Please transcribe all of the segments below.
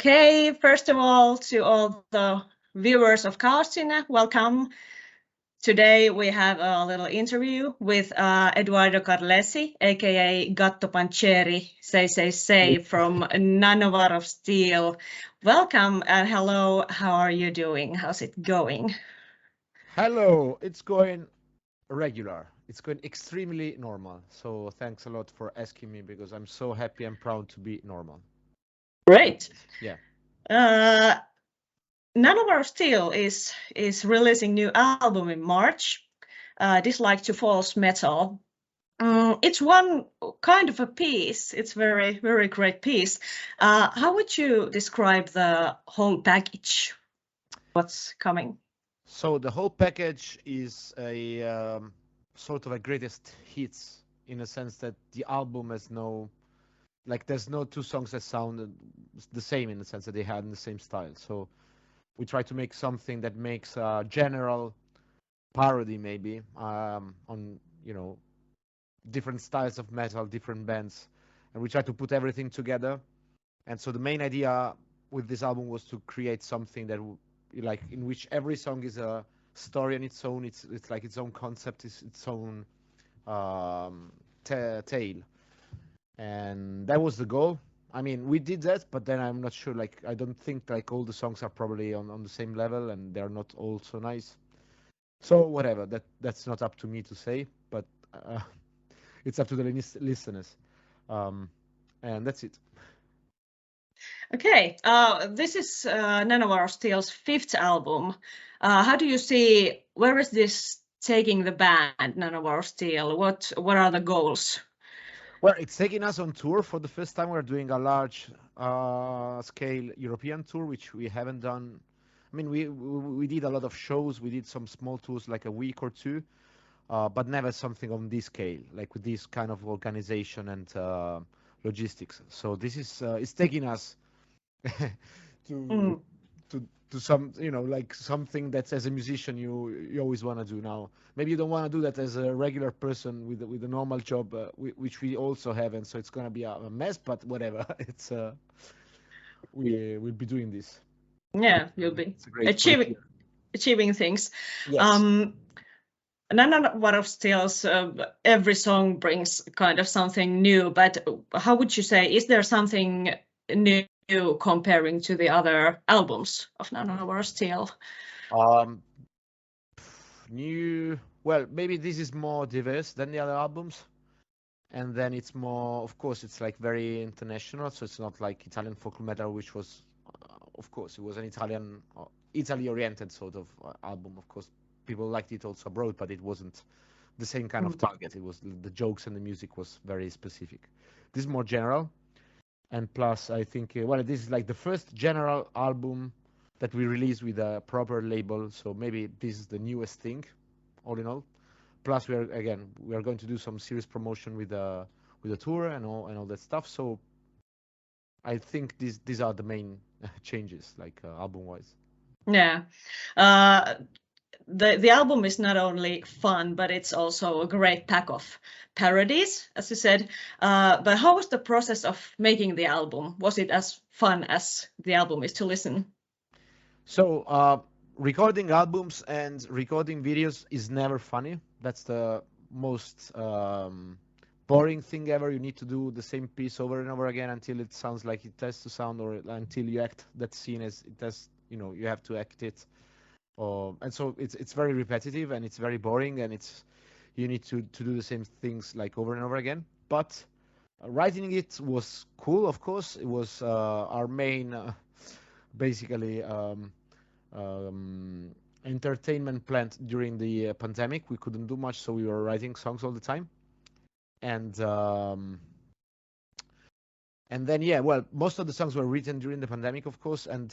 Okay, first of all, to all the viewers of Chaoszine, welcome. Today we have a little interview with Edoardo Carlesi, aka Gatto Pancheri, say, from Nanowar of Steel. Welcome and hello, how are you doing? How's it going? Hello, it's going regular. It's going extremely normal. So thanks a lot for asking me because I'm so happy and proud to be normal. Great. Yeah. Uh, Nanowar of Steel is releasing new album in March, Dislike to False Metal. It's one kind of a piece. It's very great piece. How would you describe the whole package? What's coming? So the whole package is a sort of a greatest hits in a sense that the album has no, like, there's no two songs that sound the same in the sense that they had in the same style. So we try to make something that makes a general parody maybe on, different styles of metal, different bands, and we try to put everything together. And so the main idea with this album was to create something that, like, in which every song is a story on its own. It's like its own concept, its own tale, and that was the goal. I mean, we did that, but then I'm not sure. Like, I don't think like all the songs are probably on the same level, and they're not all so nice. So whatever, that's not up to me to say, but it's up to the listeners, um, and that's it. Okay, this is Nanowar of Steel's fifth album. How do you see, where is this taking the band, Nanowar of Steel? What are the goals? Well, it's taking us on tour for the first time. We're doing a large scale European tour, which we haven't done. I mean, we did a lot of shows. We did some small tours, like a week or two, but never something on this scale, like with this kind of organization and logistics. So this is it's taking us to Mm. to some, like something that as a musician you always want to do. Now maybe you don't want to do that as a regular person with a normal job, which we also have, and so it's going to be a mess, but whatever. It's we will be doing this. Yeah, you'll be It's a great achieving things. Yes. Um, Nanowar of Steel's every song brings kind of something new, but how would you say, is there something new comparing to the other albums of Nanowar of Steel? um New, well, maybe this is more diverse than the other albums, and then it's more, of course, it's like very international, so it's not like Italian folk metal, which was, of course, it was an Italy oriented sort of album. Of course, people liked it also abroad, but it wasn't the same kind of target. It was the jokes and the music was very specific. This is more general, and plus I think, well, this is like the first general album that we release with a proper label, so maybe this is the newest thing, all in all. Plus we are going to do some serious promotion with the tour and all that stuff. So I think these are the main changes, like album wise. Yeah. Uh, the album is not only fun, but it's also a great pack of parodies, as you said. But how was the process of making the album? Was it as fun as the album is to listen? So recording albums and recording videos is never funny. That's the most boring thing ever. You need to do the same piece over and over again until it sounds like it has to sound, or until you act that scene as it has. You have to act it. And so it's very repetitive and it's very boring, and you need to do the same things like over and over again. But writing it was cool. Of course, it was our main basically um, entertainment plant during the pandemic. We couldn't do much, so we were writing songs all the time. And and then, yeah, well, most of the songs were written during the pandemic, of course, and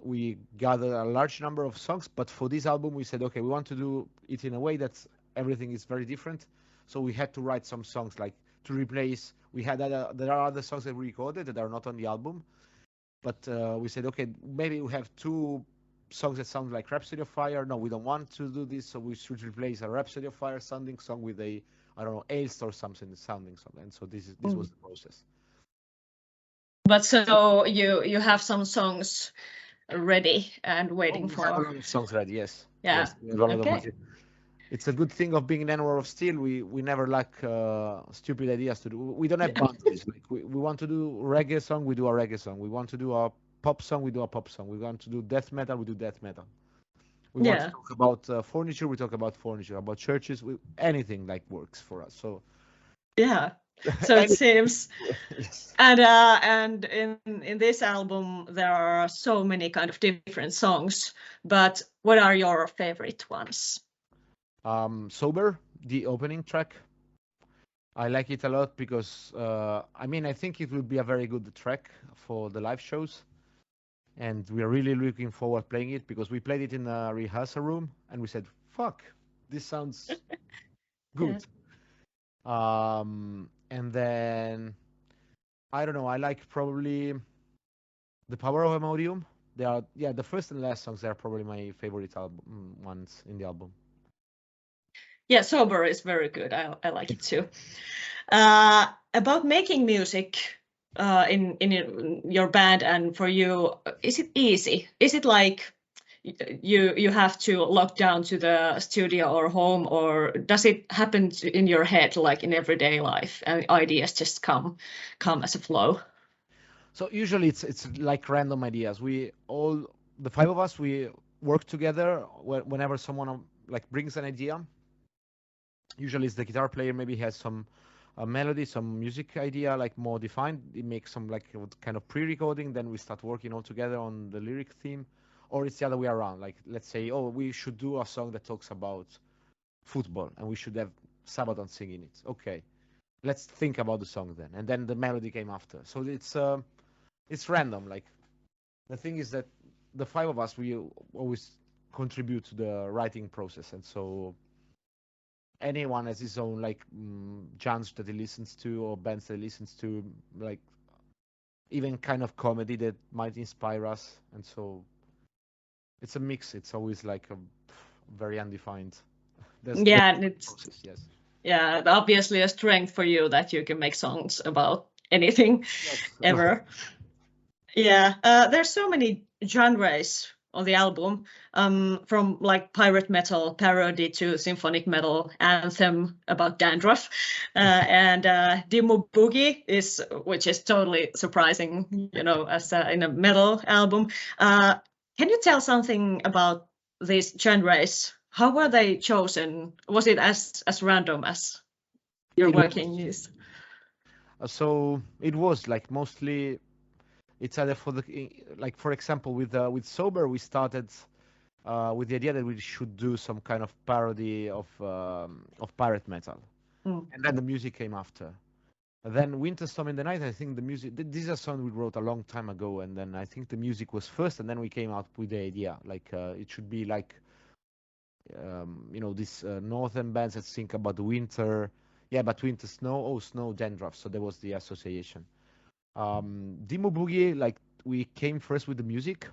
we gathered a large number of songs. But for this album, we said, okay, we want to do it in a way that everything is very different. So we had to write some songs like to replace. There are other songs that we recorded that are not on the album, but we said, okay, maybe we have two songs that sound like Rhapsody of Fire. No, we don't want to do this, so we should replace a Rhapsody of Fire sounding song with a, I don't know, Ailst or something sounding song. And so this was the process. But so you have some songs ready and waiting We have a for. lot of songs ready. Yes. Yeah. Yes. We have a lot of Okay. music. It's a good thing of being Nanowar of Steel. We never lack stupid ideas to do. We don't have boundaries. Like we want to do reggae song, we do a reggae song. We want to do a pop song, we do a pop song. We want to do death metal, we do death metal. We want to Yeah. talk about furniture, we talk about furniture. About churches, anything like works for us. So Yeah. So it seems, yes. and in this album there are so many kind of different songs. But what are your favorite ones? Sober, the opening track. I like it a lot because I think it will be a very good track for the live shows, and we are really looking forward playing it because we played it in a rehearsal room and we said, "Fuck, this sounds good." And then I don't know. I like probably the Power of Emodium. They are the first and last songs. They are probably my favorite ones in the album. Yeah, Sober is very good. I like it too. About making music in your band and for you, is it easy? Is it like you have to log down to the studio or home, or does it happen in your head like in everyday life and ideas just come as a flow? So usually it's like random ideas. We all the five of us we work together whenever someone like brings an idea. Usually it's the guitar player. Maybe has some melody, some music idea like more defined. He makes some like kind of pre-recording. Then we start working all together on the lyric theme, or it's the other way around. Like let's say, oh, we should do a song that talks about football, and we should have Sabaton singing it. Okay, let's think about the song then, and then the melody came after. So it's random. Like the thing is that the five of us we always contribute to the writing process, and so anyone has his own like genres that he listens to or bands that he listens to, like even kind of comedy that might inspire us, and so it's a mix. It's always like a very undefined. Yeah, and it's process, yes. yeah, obviously a strength for you that you can make songs about anything Yes. ever. Yeah, there's so many genres on the album, from like pirate metal parody to symphonic metal anthem about dandruff, and Demo Boogie which is totally surprising, as in a metal album. Can you tell something about these genres? How were they chosen? Was it as random as your working is? So it was like mostly it's either for the like for example with Sober we started with the idea that we should do some kind of parody of pirate metal, and then the music came after. Then Winter Storm in the Night, I think the music. This is a song we wrote a long time ago, and then I think the music was first, and then we came out with the idea like it should be like these northern bands that think about the winter. Yeah, but winter snow. Oh, snow dandruff. So there was the association. Demo Boogie, like we came first with the music,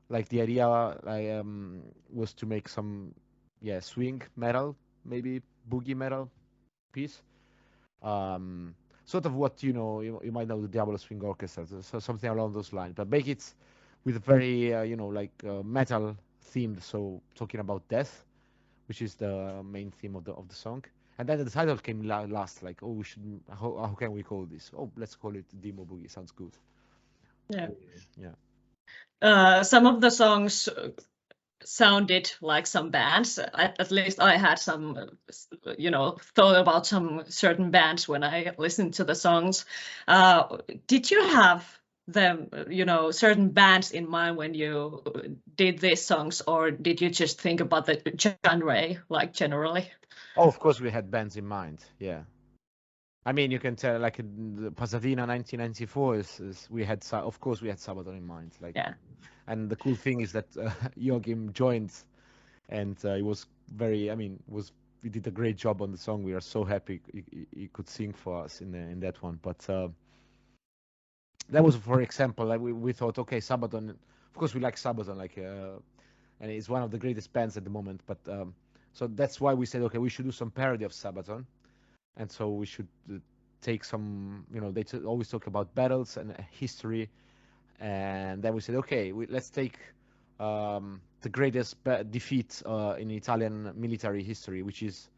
like the idea was to make some swing metal, maybe boogie metal piece. Sort of what you might know the Diablo Swing Orchestra, so something along those lines, but make it with a very metal themed. So talking about death, which is the main theme of the song. And then the title came last, like, oh, we should. How can we call this? Oh, let's call it Demo Boogie. Sounds good. Yeah. Yeah. Some of the songs sounded like some bands. At least I had some, thought about some certain bands when I listened to the songs. Did you have them, certain bands in mind when you did these songs, or did you just think about the genre, like generally? Oh, of course we had bands in mind. Yeah. I mean, you can tell, like in the Pasadena 1994 is we had, of course, we had Sabaton in mind. Like, Yeah. and the cool thing is that Joachim joined, and it was very. I mean, we did a great job on the song. We are so happy he could sing for us in that one. But that was, for example, like we thought, okay, Sabaton. Of course, we like Sabaton, like, and it's one of the greatest bands at the moment. But so that's why we said, okay, we should do some parody of Sabaton, and so we should take some, they always talk about battles and history, and then we said, okay, let's take the greatest defeat in Italian military history, which is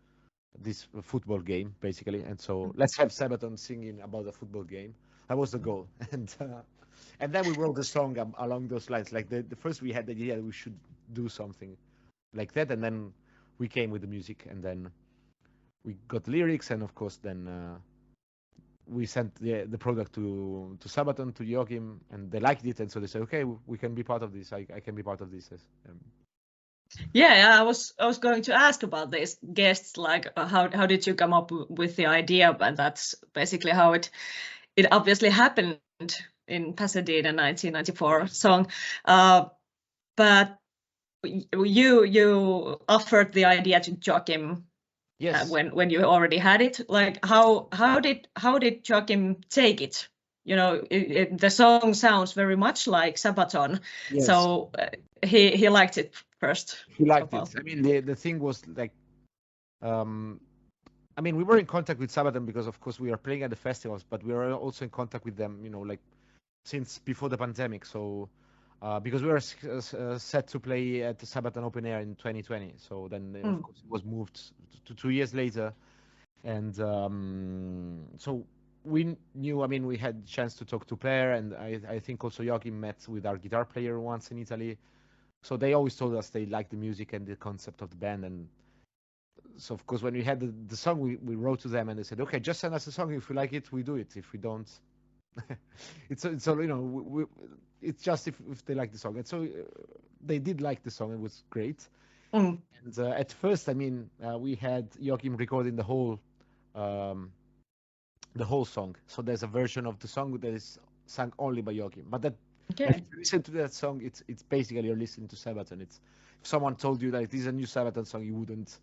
this football game, basically. And so let's have Sabaton singing about a football game. That was the goal. And then we wrote a song along those lines. Like the first we had the idea we should do something like that, and then we came with the music, and then we got lyrics, and of course then we sent the product to Sabaton, to Joachim, and they liked it, and so they said, okay, we can be part of this. I can be part of this. Yeah, I was going to ask about these guests, like how did you come up with the idea? But that's basically how it obviously happened in Pasadena 1994 song. But you offered the idea to Joachim. Yes. When you already had it, like how did Joachim take it? The song sounds very much like Sabaton, Yes. so he liked it first. He liked it. I mean, the thing was like, I mean, we were in contact with Sabaton because, of course, we are playing at the festivals, but we are also in contact with them, like since before the pandemic. So, because we were set to play at the Sabaton Open Air in 2020. So then, of course, it was moved to 2 years later. And so we knew, I mean, we had a chance to talk to Per, and I think also Joachim met with our guitar player once in Italy. So they always told us they liked the music and the concept of the band. And so, of course, when we had the song, we wrote to them, and they said, okay, just send us a song. If we like it, we do it. If we don't, it's all, it's just if they like the song. And so they did like the song. It was great. And at first, I mean, we had Joachim recording the whole song. So there's a version of the song that is sung only by Joachim. But that if you listen to that song, it's basically you're listening to Sabaton. If someone told you that this is a new Sabaton song, you wouldn't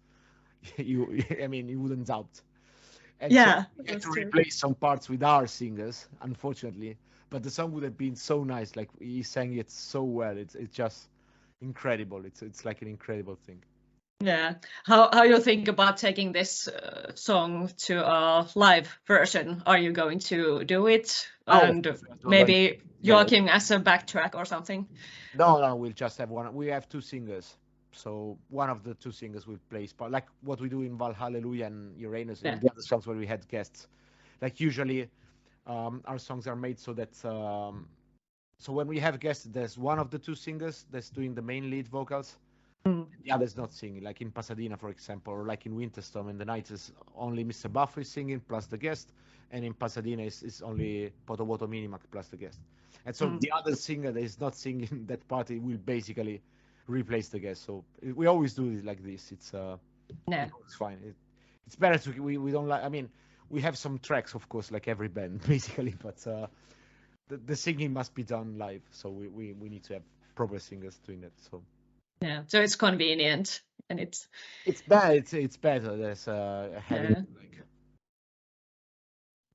doubt. And so we had to replace some parts with our singers, unfortunately. But the song would have been so nice. Like he sang it so well. It's just incredible. It's like an incredible thing. Yeah. How you think about taking this song to a live version? Are you going to do it? And maybe Joachim as a backtrack or something? No, we'll just have one. We have two singers. So one of the two singers will play spot, like what we do in Hallelujah and Uranus, and the other songs where we had guests. Like usually, our songs are made so that so when we have guests, there's one of the two singers that's doing the main lead vocals. The other's not singing. Like in Pasadena, for example, or like in Winterstorm, in the night is only Mr. Buff is singing plus the guest, and in Pasadena is only Poto Voto Minimac plus the guest. And so the other singer that is not singing that part will basically replace the guest. So we always do it like this. It's fine. It's better to we don't like. I mean, we have some tracks, of course, like every band, basically, but the singing must be done live. So we need to have proper singers doing that. So yeah, so it's convenient, and it's bad. It's better. There's having like,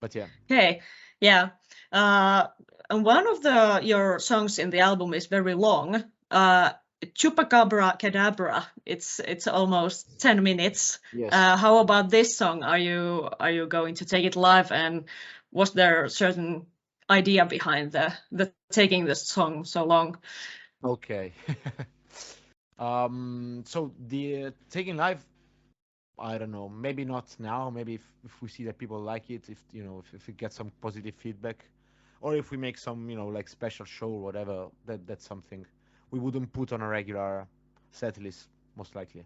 but yeah. Okay, yeah. And one of your songs in the album is very long. Chupacabra Cadabra. It's almost 10 minutes. Yes. How about this song? Are you going to take it live? And was there a certain idea behind the taking this song so long? Okay. So the taking live, I don't know, maybe not now, maybe if we see that people like it, if we get some positive feedback, or if we make some like special show or whatever, that's something we wouldn't put on a regular set list, most likely.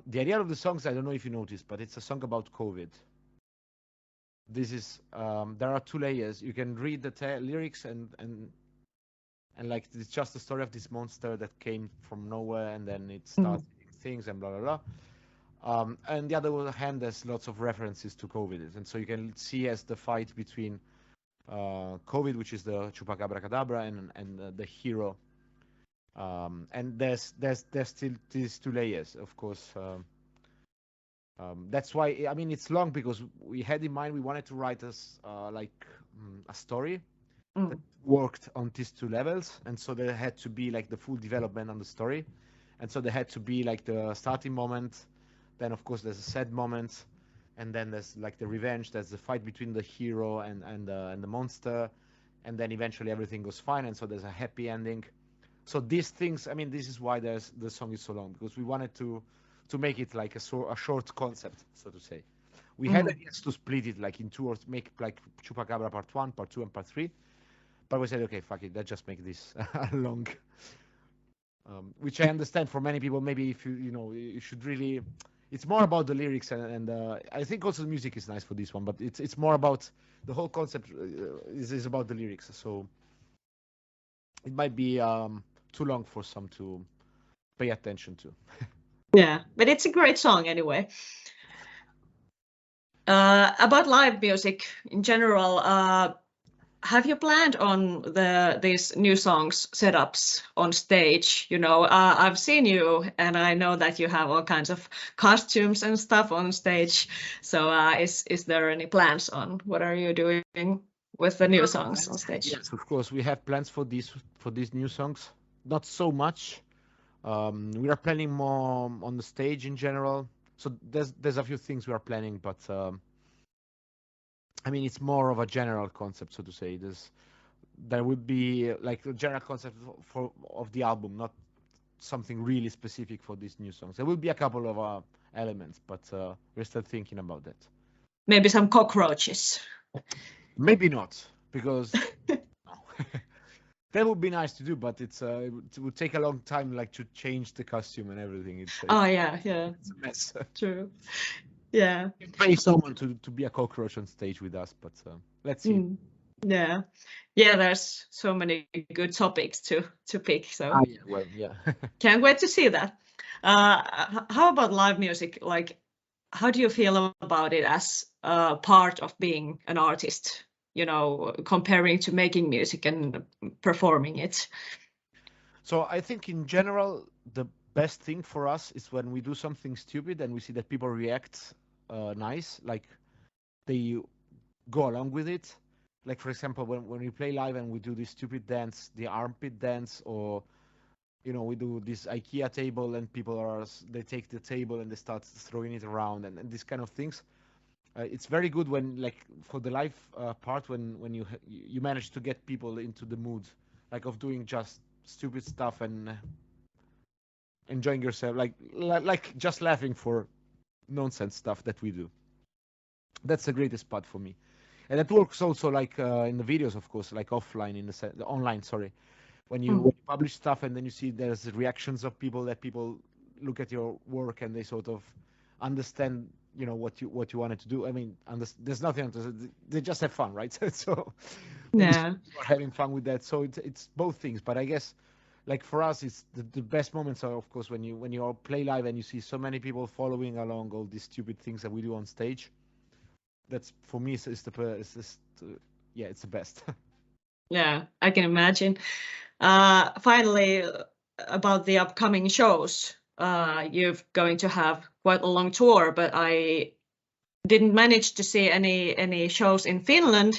The idea of the songs, I don't know if you noticed, but it's a song about COVID. This is there are two layers. You can read the lyrics and like it's just the story of this monster that came from nowhere, and then it starts things and blah blah blah. And the other hand, there's lots of references to COVID, and so you can see as the fight between COVID, which is the Chupacabra Cadabra, and the hero. And there's still these two layers, of course. That's why, I mean, it's long because we had in mind we wanted to write a story that worked on these two levels, and so there had to be like the full development on the story, and so there had to be like the starting moment, then of course there's a sad moment, and then there's like the revenge. There's the fight between the hero and the monster, and then eventually everything goes fine, and so there's a happy ending. So these things, I mean, this is why the song is so long, because we wanted to make it like a short concept, so to say. We had ideas to split it like in two, or make like Chupacabra Part 1, Part 2, and Part 3. But we said, okay, fuck it, let's just make this long. Which I understand for many people, maybe if you should really, it's more about the lyrics, and I think also the music is nice for this one, but it's more about the whole concept is about the lyrics. So it might be too long for some to pay attention to. Yeah, but it's a great song anyway. About live music in general, have you planned on these new songs setups on stage? I've seen you, and I know that you have all kinds of costumes and stuff on stage. So is there any plans on what are you doing with the new songs on stage? Yes, of course, we have plans for these new songs. Not so much. We are planning more on the stage in general. So there's a few things we are planning, but I mean, it's more of a general concept, so to say. There would be like a general concept of the album, not something really specific for these new songs. There will be a couple of elements, but we're still thinking about that. Maybe some cockroaches. Maybe not, because that would be nice to do, but it would take a long time, like to change the costume and everything. It's a mess. True. Yeah. You pay someone to be a cockroach on stage with us, but let's see. Yeah. There's so many good topics to pick. So can't wait to see that. How about live music? Like, how do you feel about it as part of being an artist? Comparing to making music and performing it. So I think in general, the best thing for us is when we do something stupid and we see that people react nice, like they go along with it. Like, for example, when we play live and we do this stupid dance, the armpit dance, or we do this IKEA table and they take the table and they start throwing it around and these kind of things. It's very good when, like, for the live part, when you manage to get people into the mood, like, of doing just stupid stuff and enjoying yourself, like just laughing for nonsense stuff that we do. That's the greatest part for me, and that works also like in the videos, of course, like offline online. Sorry, when you publish stuff and then you see there's reactions of people, that people look at your work and they sort of understand what you wanted to do. I mean, there's nothing they just have fun, right? So yeah, are having fun with that. So it's both things, but I guess, like, for us, it's the best moments are, of course, when you all play live and you see so many people following along all these stupid things that we do on stage. That's, for me, it's the best. Yeah, I can imagine. Finally, about the upcoming shows, you're going to have quite a long tour, but I didn't manage to see any shows in Finland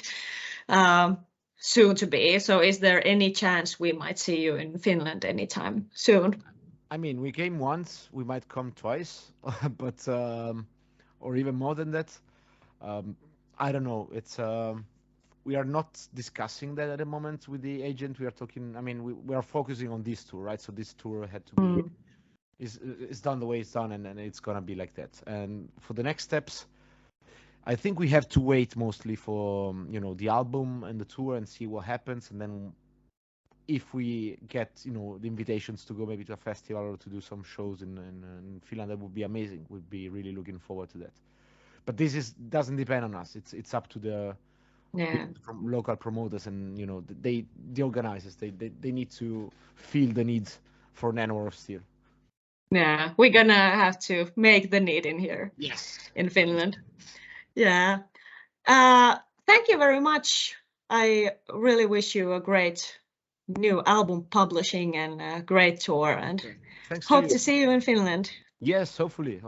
soon to be. So is there any chance we might see you in Finland anytime soon? I mean, we came once, we might come twice, but or even more than that. I don't know. It's we are not discussing that at the moment with the agent. We are talking. I mean, we are focusing on this tour, right? So this tour had to be is done the way it's done, and it's gonna be like that. And for the next steps, I think we have to wait mostly for the album and the tour and see what happens, and then if we get the invitations to go maybe to a festival or to do some shows in Finland, that would be amazing. We'd be really looking forward to that. But this doesn't depend on us. It's up to the local promoters and the organizers. They need to feel the need for Nanowar of Steel. Yeah, we're gonna have to make the need in here. Yes. In Finland. Yeah. Thank you very much. I really wish you a great new album publishing and a great tour, and hope to see you in Finland. Yes, hopefully.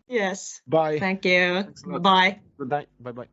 Yes. Bye. Thank you. Bye. Good night. Bye.